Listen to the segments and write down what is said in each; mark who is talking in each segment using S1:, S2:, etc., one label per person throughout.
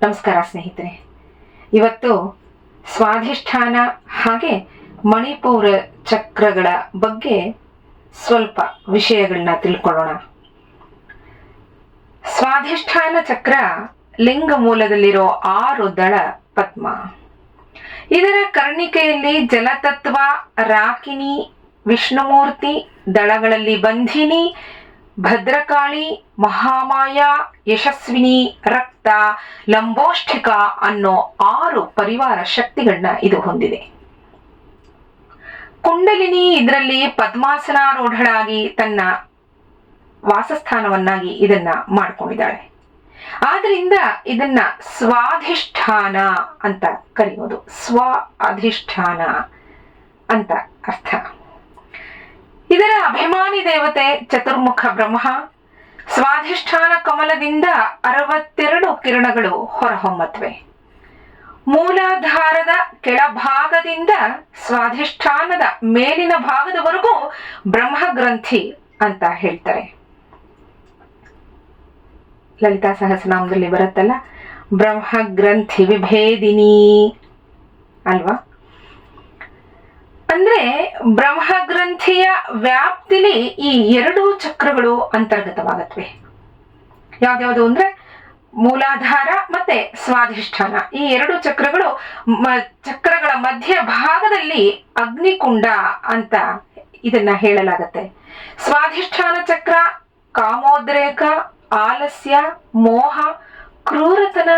S1: ನಮಸ್ಕಾರ ಸ್ನೇಹಿತರೆ. ಇವತ್ತು ಸ್ವಾಧಿಷ್ಠಾನ ಹಾಗೆ ಮಣಿಪುರ ಚಕ್ರಗಳ ಬಗ್ಗೆ ಸ್ವಲ್ಪ ವಿಷಯಗಳನ್ನ ತಿಳ್ಕೊಳ್ಳೋಣ. ಸ್ವಾಧಿಷ್ಠಾನ ಚಕ್ರ ಲಿಂಗ ಮೂಲದಲ್ಲಿರೋ 6 ದಳ ಪದ್ಮ. ಇದರ ಕರ್ಣಿಕೆಯಲ್ಲಿ ಜಲತತ್ವ, ರಾಕಿನಿ, ವಿಷ್ಣುಮೂರ್ತಿ, ದಳಗಳಲ್ಲಿ ಬಂಧಿನಿ, ಭದ್ರಕಾಳಿ, ಮಹಾಮಾಯ, ಯಶಸ್ವಿನಿ, ರಕ್ತ, ಲಂಬೋಷ್ಠಿಕ ಅನ್ನೋ 6 ಪರಿವಾರ ಶಕ್ತಿಗಳನ್ನ ಇದು ಹೊಂದಿದೆ. ಕುಂಡಲಿನಿ ಇದರಲ್ಲಿ ಪದ್ಮಾಸನಾರೂಢಳಾಗಿ ತನ್ನ ವಾಸಸ್ಥಾನವನ್ನಾಗಿ ಇದನ್ನ ಮಾಡ್ಕೊಂಡಿದ್ದಾಳೆ. ಆದ್ರಿಂದ ಇದನ್ನ ಸ್ವಾಧಿಷ್ಠಾನ ಅಂತ ಕರೆಯೋದು. ಸ್ವ ಅಧಿಷ್ಠಾನ ಅಂತ ಅರ್ಥ. ಇದರ ಅಭಿಮಾನಿ ದೇವತೆ ಚತುರ್ಮುಖ ಬ್ರಹ್ಮ. ಸ್ವಾಧಿಷ್ಠಾನ ಕಮಲದಿಂದ 62 ಕಿರಣಗಳು ಹೊರಹೊಮ್ಮತ್ವೆ. ಮೂಲಾಧಾರದ ಕೆಳಭಾಗದಿಂದ ಸ್ವಾಧಿಷ್ಠಾನದ ಮೇಲಿನ ಭಾಗದವರೆಗೂ ಬ್ರಹ್ಮಗ್ರಂಥಿ ಅಂತ ಹೇಳ್ತಾರೆ. ಲಲಿತಾ ಸಹಸ್ರನಾಮದಲ್ಲಿ ಬರುತ್ತಲ್ಲ, ಬ್ರಹ್ಮಗ್ರಂಥಿ ವಿಭೇದಿನಿ ಅಲ್ವಾ? ಅಂದ್ರೆ ಬ್ರಹ್ಮಗ್ರಂಥಿಯ ವ್ಯಾಪ್ತಿಲಿ ಈ 2 ಚಕ್ರಗಳು ಅಂತರ್ಗತವಾಗತ್ವೆ. ಯಾವ್ದ್ಯಾವ್ದು ಅಂದ್ರೆ ಮೂಲಾಧಾರ ಮತ್ತೆ ಸ್ವಾಧಿಷ್ಠಾನ. ಈ 2 ಚಕ್ರಗಳು ಚಕ್ರಗಳ ಮಧ್ಯ ಭಾಗದಲ್ಲಿ ಅಗ್ನಿಕುಂಡ ಅಂತ ಇದನ್ನ ಹೇಳಲಾಗತ್ತೆ. ಸ್ವಾಧಿಷ್ಠಾನ ಚಕ್ರ ಕಾಮೋದ್ರೇಕ, ಆಲಸ್ಯ, ಮೋಹ, ಕ್ರೂರತನ,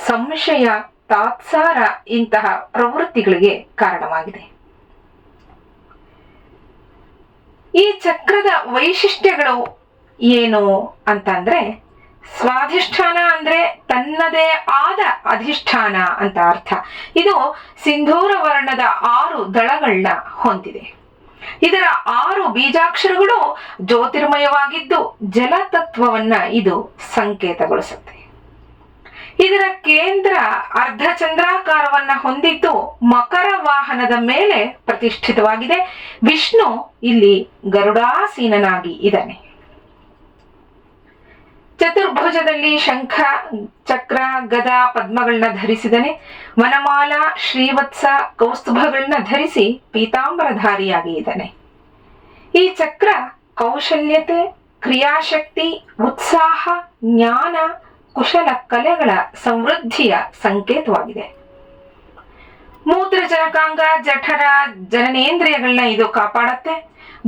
S1: ಸಂಶಯ, ತಾತ್ಸಾರ ಇಂತಹ ಪ್ರವೃತ್ತಿಗಳಿಗೆ ಕಾರಣವಾಗಿದೆ. ಈ ಚಕ್ರದ ವೈಶಿಷ್ಟ್ಯಗಳು ಏನು ಅಂತಂದ್ರೆ, ಸ್ವಾಧಿಷ್ಠಾನ ಅಂದ್ರೆ ತನ್ನದೇ ಆದ ಅಧಿಷ್ಠಾನ ಅಂತ ಅರ್ಥ. ಇದು ಸಿಂಧೂರ ವರ್ಣದ 6 ದಳಗಳನ್ನ ಹೊಂದಿದೆ. ಇದರ 6 ಬೀಜಾಕ್ಷರಗಳು ಜ್ಯೋತಿರ್ಮಯವಾಗಿದ್ದು ಜಲತತ್ವವನ್ನ ಇದು ಸಂಕೇತಗೊಳಿಸುತ್ತೆ. ಇದರ ಕೇಂದ್ರ ಅರ್ಧಚಂದ್ರಾಕಾರವನ್ನ ಹೊಂದಿದ್ದು ಮಕರ ವಾಹನದ ಮೇಲೆ ಪ್ರತಿಷ್ಠಿತವಾಗಿದೆ. ವಿಷ್ಣು ಇಲ್ಲಿ ಗರುಡಾಸೀನನಾಗಿ ಇದ್ದಾನೆ. ಚತುರ್ಭುಜದಲ್ಲಿ ಶಂಖ, ಚಕ್ರ, ಗದ, ಪದ್ಮಗಳನ್ನ ಧರಿಸಿದನೆ. ವನಮಾಲ, ಶ್ರೀವತ್ಸ, ಕೌಸ್ತುಭಗಳನ್ನ ಧರಿಸಿ ಪೀತಾಂಬರಧಾರಿಯಾಗಿ ಇದ್ದಾನೆ. ಈ ಚಕ್ರ ಕೌಶಲ್ಯತೆ, ಕ್ರಿಯಾಶಕ್ತಿ, ಉತ್ಸಾಹ, ಜ್ಞಾನ, ಕುಶಲ ಕಲೆಗಳ ಸಮೃದ್ಧಿಯ ಸಂಕೇತವಾಗಿದೆ. ಮೂತ್ರಜನಕಾಂಗ, ಜಠರ, ಜನನೇಂದ್ರಿಯಗಳನ್ನ ಇದು ಕಾಪಾಡತ್ತೆ.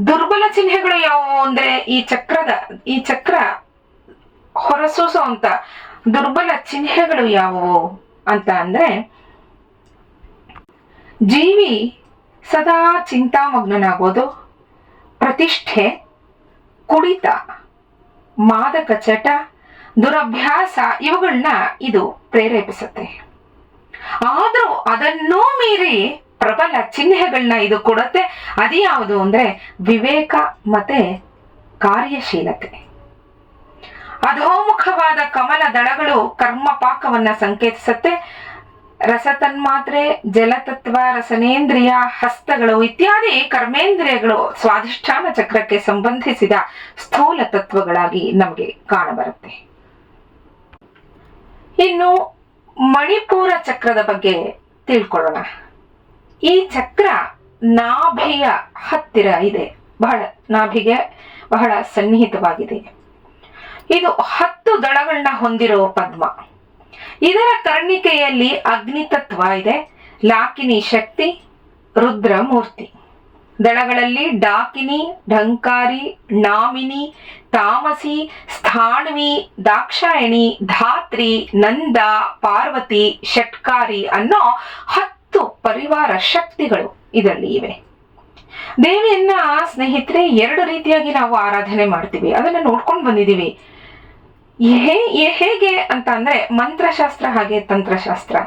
S1: ದುರ್ಬಲ ಚಿಹ್ನೆಗಳು ಯಾವುವು ಅಂದ್ರೆ ಈ ಚಕ್ರ ಹೊರಸೂಸುವಂತ ದುರ್ಬಲ ಚಿಹ್ನೆಗಳು ಯಾವುವು ಅಂತ ಅಂದ್ರೆ, ಜೀವಿ ಸದಾ ಚಿಂತಾಮಗ್ನನಾಗೋದು, ಪ್ರತಿಷ್ಠೆ, ಕುಡಿತ, ಮಾದಕ ಚಟ, ದುರಭ್ಯಾಸ ಇವುಗಳನ್ನ ಇದು ಪ್ರೇರೇಪಿಸುತ್ತೆ. ಆದ್ರೂ ಅದನ್ನೂ ಮೀರಿ ಪ್ರಬಲ ಚಿಹ್ನೆಗಳನ್ನ ಇದು ಕೊಡುತ್ತೆ. ಅದ್ಯಾವುದು ಅಂದ್ರೆ ವಿವೇಕ ಮತ್ತೆ ಕಾರ್ಯಶೀಲತೆ. ಅಧೋಮುಖವಾದ ಕಮಲ ದಳಗಳು ಕರ್ಮಪಾಕವನ್ನ ಸಂಕೇತಿಸುತ್ತೆ. ರಸತನ್ಮಾತ್ರೆ, ಜಲತತ್ವ, ರಸನೇಂದ್ರಿಯ, ಹಸ್ತಗಳು ಇತ್ಯಾದಿ ಕರ್ಮೇಂದ್ರಿಯಗಳು ಸ್ವಾಧಿಷ್ಠಾನ ಚಕ್ರಕ್ಕೆ ಸಂಬಂಧಿಸಿದ ಸ್ಥೂಲ ತತ್ವಗಳಾಗಿ ನಮಗೆ ಕಾಣಬರುತ್ತೆ. ಇನ್ನು ಮಣಿಪುರ ಚಕ್ರದ ಬಗ್ಗೆ ತಿಳ್ಕೊಳ್ಳೋಣ. ಈ ಚಕ್ರ ನಾಭಿಯ ಹತ್ತಿರ ಇದೆ, ನಾಭಿಗೆ ಬಹಳ ಸನ್ನಿಹಿತವಾಗಿದೆ. ಇದು 10 ದಳಗಳನ್ನ ಹೊಂದಿರೋ ಪದ್ಮ. ಇದರ ಕರ್ಣಿಕೆಯಲ್ಲಿ ಅಗ್ನಿತತ್ವ ಇದೆ, ಲಾಕಿನಿ ಶಕ್ತಿ, ರುದ್ರ ಮೂರ್ತಿ. ದಳಗಳಲ್ಲಿ ಡಾಕಿನಿ, ಢಂಕಾರಿ, ನಾಮಿನಿ, ತಾಮಸಿ, ಸ್ಥಾಣ್ವಿ, ದಾಕ್ಷಾಯಣಿ, ಧಾತ್ರಿ, ನಂದ, ಪಾರ್ವತಿ, ಷಟ್ಕಾರಿ ಅನ್ನೋ 10 ಪರಿವಾರ ಶಕ್ತಿಗಳು ಇದರಲ್ಲಿ ಇವೆ. ದೇವಿಯನ್ನ ಸ್ನೇಹಿತರೆ 2 ರೀತಿಯಾಗಿ ನಾವು ಆರಾಧನೆ ಮಾಡ್ತೀವಿ, ಅದನ್ನ ನೋಡ್ಕೊಂಡು ಬಂದಿದ್ದೀವಿ. ಹೇಗೆ ಅಂತ ಅಂದ್ರೆ ಮಂತ್ರಶಾಸ್ತ್ರ ಹಾಗೆ ತಂತ್ರಶಾಸ್ತ್ರ.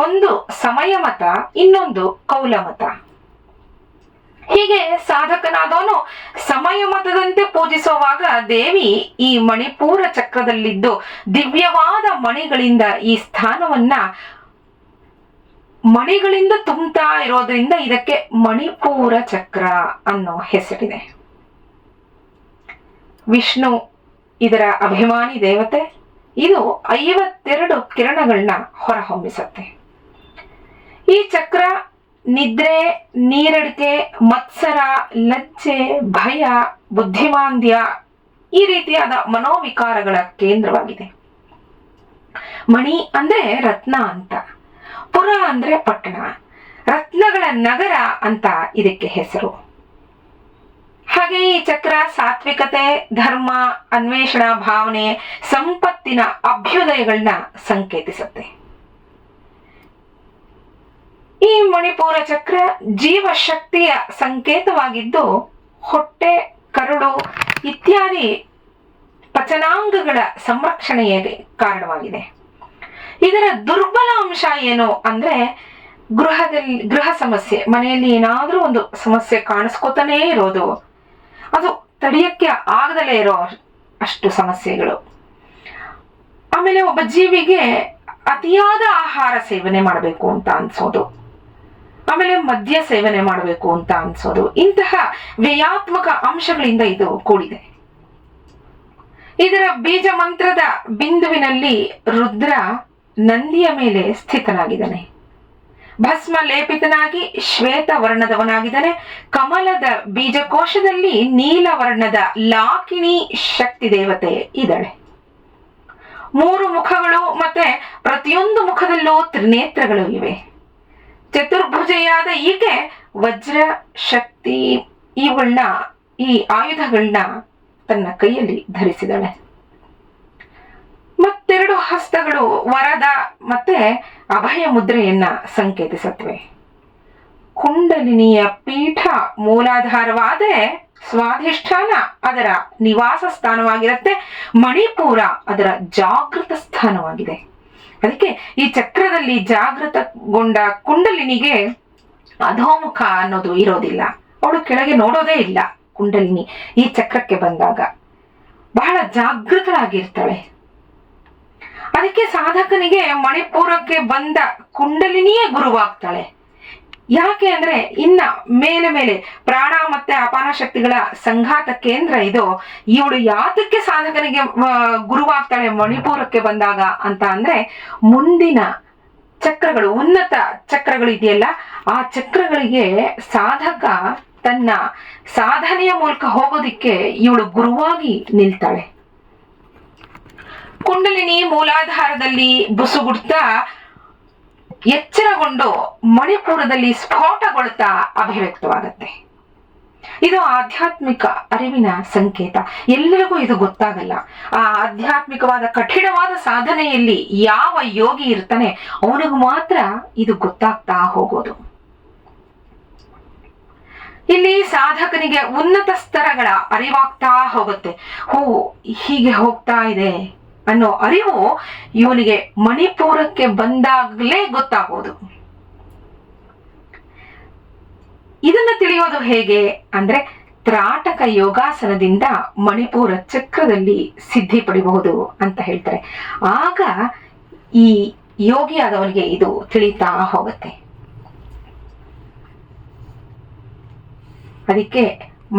S1: ಒಂದು ಸಮಯ ಮತ, ಇನ್ನೊಂದು ಕೌಲ ಮತ. ಹೀಗೆ ಸಾಧಕನಾದವನು ಸಮಯ ಮತದಂತೆ ಪೂಜಿಸುವಾಗ ದೇವಿ ಈ ಮಣಿಪುರ ಚಕ್ರದಲ್ಲಿದ್ದು ದಿವ್ಯವಾದ ಮಣಿಗಳಿಂದ ಈ ಸ್ಥಾನವನ್ನ ಮಣಿಗಳಿಂದ ತುಂಬುತ್ತಾ ಇರೋದ್ರಿಂದ ಇದಕ್ಕೆ ಮಣಿಪುರ ಚಕ್ರ ಅನ್ನೋ ಹೆಸರಿದೆ. ವಿಷ್ಣು ಇದರ ಅಭಿಮಾನಿ ದೇವತೆ. ಇದು 52 ಕಿರಣಗಳನ್ನ ಹೊರಹೊಮ್ಮಿಸುತ್ತೆ. ಈ ಚಕ್ರ ನಿದ್ರೆ, ನೀರಡಿಕೆ, ಮತ್ಸರ, ಲಜ್ಜೆ, ಭಯ, ಬುದ್ಧಿಮಾಂದ್ಯ ಈ ರೀತಿಯಾದ ಮನೋವಿಕಾರಗಳ ಕೇಂದ್ರವಾಗಿದೆ. ಮಣಿ ಅಂದ್ರೆ ರತ್ನ ಅಂತ, ಪುರ ಅಂದ್ರೆ ಪಟ್ಟಣ, ರತ್ನಗಳ ನಗರ ಅಂತ ಇದಕ್ಕೆ ಹೆಸರು. ಹಾಗೆ ಈ ಚಕ್ರ ಸಾತ್ವಿಕತೆ, ಧರ್ಮ, ಅನ್ವೇಷಣಾ ಭಾವನೆ, ಸಂಪತ್ತಿನ ಅಭ್ಯುದಯಗಳನ್ನ ಸಂಕೇತಿಸುತ್ತೆ. ಈ ಮಣಿಪುರ ಚಕ್ರ ಜೀವಶಕ್ತಿಯ ಸಂಕೇತವಾಗಿದ್ದು ಹೊಟ್ಟೆ, ಕರುಳು ಇತ್ಯಾದಿ ಪಚನಾಂಗಗಳ ಸಂರಕ್ಷಣೆಗೆ ಕಾರಣವಾಗಿದೆ. ಇದರ ದುರ್ಬಲ ಅಂಶ ಏನು ಅಂದ್ರೆ ಗೃಹ ಸಮಸ್ಯೆ, ಮನೆಯಲ್ಲಿ ಏನಾದ್ರೂ ಒಂದು ಸಮಸ್ಯೆ ಕಾಣಿಸ್ಕೊತಾನೇ ಇರೋದು, ಅದು ತಡೆಯಕ್ಕೆ ಆಗದಲೇ ಇರೋ ಅಷ್ಟು ಸಮಸ್ಯೆಗಳು. ಆಮೇಲೆ ಒಬ್ಬ ಜೀವಿಗೆ ಅತಿಯಾದ ಆಹಾರ ಸೇವನೆ ಮಾಡಬೇಕು ಅಂತ ಅನ್ಸೋದು, ಆಮೇಲೆ ಮದ್ಯ ಸೇವನೆ ಮಾಡಬೇಕು ಅಂತ ಅನ್ಸೋದು, ಇಂತಹ ವ್ಯಯಾತ್ಮಕ ಅಂಶಗಳಿಂದ ಇದು ಕೂಡಿದೆ. ಇದರ ಬೀಜ ಮಂತ್ರದ ಬಿಂದುವಿನಲ್ಲಿ ರುದ್ರ ನಂದಿಯ ಮೇಲೆ ಸ್ಥಿತನಾಗಿದ್ದಾನೆ. ಭಸ್ಮ ಲೇಪಿತನಾಗಿ ಶ್ವೇತ ವರ್ಣದವನಾಗಿದ್ದಾನೆ. ಕಮಲದ ಬೀಜಕೋಶದಲ್ಲಿ ನೀಲ ವರ್ಣದ ಲಾಕಿಣಿ ಶಕ್ತಿ ದೇವತೆ ಇದ್ದಾಳೆ. 3 ಮುಖಗಳು ಮತ್ತೆ ಪ್ರತಿಯೊಂದು ಮುಖದಲ್ಲೂ ತ್ರಿನೇತ್ರಗಳು ಇವೆ. ಚತುರ್ಭುಜೆಯಾದ ಈಕೆ ವಜ್ರ, ಶಕ್ತಿ ಈ ಆಯುಧಗಳನ್ನ ತನ್ನ ಕೈಯಲ್ಲಿ ಧರಿಸಿದಳೆ. ಮತ್ತೆರಡು ಹಸ್ತಗಳು ವರದ ಮತ್ತೆ ಅಭಯ ಮುದ್ರೆಯನ್ನ ಸಂಕೇತಿಸುತ್ತವೆ. ಕುಂಡಲಿನಿಯ ಪೀಠ ಮೂಲಾಧಾರವಾದರೆ ಸ್ವಾಧಿಷ್ಠಾನ ಅದರ ನಿವಾಸ ಸ್ಥಾನವಾಗಿರುತ್ತೆ. ಮಣಿಪುರ ಅದರ ಜಾಗೃತ ಸ್ಥಾನವಾಗಿದೆ. ಅದಕ್ಕೆ ಈ ಚಕ್ರದಲ್ಲಿ ಜಾಗೃತಗೊಂಡ ಕುಂಡಲಿನಿಗೆ ಅಧೋಮುಖ ಅನ್ನೋದು ಇರೋದಿಲ್ಲ. ಅವಳು ಕೆಳಗೆ ನೋಡೋದೇ ಇಲ್ಲ. ಕುಂಡಲಿನಿ ಈ ಚಕ್ರಕ್ಕೆ ಬಂದಾಗ ಬಹಳ ಜಾಗೃತಳಾಗಿರ್ತಾಳೆ. ಅದಕ್ಕೆ ಸಾಧಕನಿಗೆ ಮಣಿಪುರಕ್ಕೆ ಬಂದ ಕುಂಡಲಿನಿಯೇ ಗುರುವಾಗ್ತಾಳೆ. ಯಾಕೆ ಅಂದ್ರೆ ಇನ್ನ ಮೇಲೆ ಪ್ರಾಣ ಮತ್ತೆ ಅಪಾನ ಶಕ್ತಿಗಳ ಸಂಘಾತ ಕೇಂದ್ರ ಇದು. ಇವಳು ಯಾತಕ್ಕೆ ಸಾಧಕನಿಗೆ ಗುರುವಾಗ್ತಾಳೆ ಮಣಿಪುರಕ್ಕೆ ಬಂದಾಗ ಅಂತ ಅಂದ್ರೆ ಮುಂದಿನ ಚಕ್ರಗಳು, ಉನ್ನತ ಚಕ್ರಗಳು ಇದೆಯಲ್ಲ, ಆ ಚಕ್ರಗಳಿಗೆ ಸಾಧಕ ತನ್ನ ಸಾಧನೆಯ ಮೂಲಕ ಹೋಗೋದಿಕ್ಕೆ ಇವಳು ಗುರುವಾಗಿ ನಿಲ್ತಾಳೆ. ಕುಂಡಲಿನಿ ಮೂಲಾಧಾರದಲ್ಲಿ ಬುಸುಗುಡ್ತಾ ಎಚ್ಚರಗೊಂಡು ಮಣಿಪುರದಲ್ಲಿ ಸ್ಫೋಟಗೊಳ್ತಾ ಅಭಿವ್ಯಕ್ತವಾಗತ್ತೆ. ಇದು ಆಧ್ಯಾತ್ಮಿಕ ಅರಿವಿನ ಸಂಕೇತ. ಎಲ್ಲರಿಗೂ ಇದು ಗೊತ್ತಾಗಲ್ಲ. ಆ ಆಧ್ಯಾತ್ಮಿಕವಾದ ಕಠಿಣವಾದ ಸಾಧನೆಯಲ್ಲಿ ಯಾವ ಯೋಗಿ ಇರ್ತಾನೆ ಅವನಿಗೂ ಮಾತ್ರ ಇದು ಗೊತ್ತಾಗ್ತಾ ಹೋಗೋದು. ಇಲ್ಲಿ ಸಾಧಕನಿಗೆ ಉನ್ನತ ಸ್ತರಗಳ ಅರಿವಾಗ್ತಾ ಹೋಗುತ್ತೆ. ಹೀಗೆ ಹೋಗ್ತಾ ಇದೆ ಅನ್ನೋ ಅರಿವು ಇವನಿಗೆ ಮಣಿಪುರಕ್ಕೆ ಬಂದಾಗಲೇ ಗೊತ್ತಾಗೋದು. ಇದನ್ನ ತಿಳಿಯೋದು ಹೇಗೆ ಅಂದ್ರೆ ತ್ರಾಟಕ ಯೋಗಾಸನದಿಂದ ಮಣಿಪುರ ಚಕ್ರದಲ್ಲಿ ಸಿದ್ಧಿ ಪಡಿಬಹುದು ಅಂತ ಹೇಳ್ತಾರೆ. ಆಗ ಈ ಯೋಗಿಯಾದವನಿಗೆ ಇದು ತಿಳಿತಾ ಹೋಗುತ್ತೆ. ಅದಕ್ಕೆ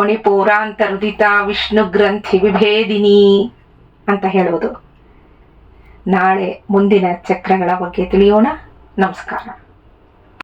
S1: ಮಣಿಪುರಾಂತರುದಿತ ವಿಷ್ಣು ಗ್ರಂಥಿ ವಿಭೇದಿನಿ ಅಂತ ಹೇಳೋದು. ನಾಳೆ ಮುಂದಿನ ಚಕ್ರಗಳ ಬಗ್ಗೆ ತಿಳಿಯೋಣ. ನಮಸ್ಕಾರ.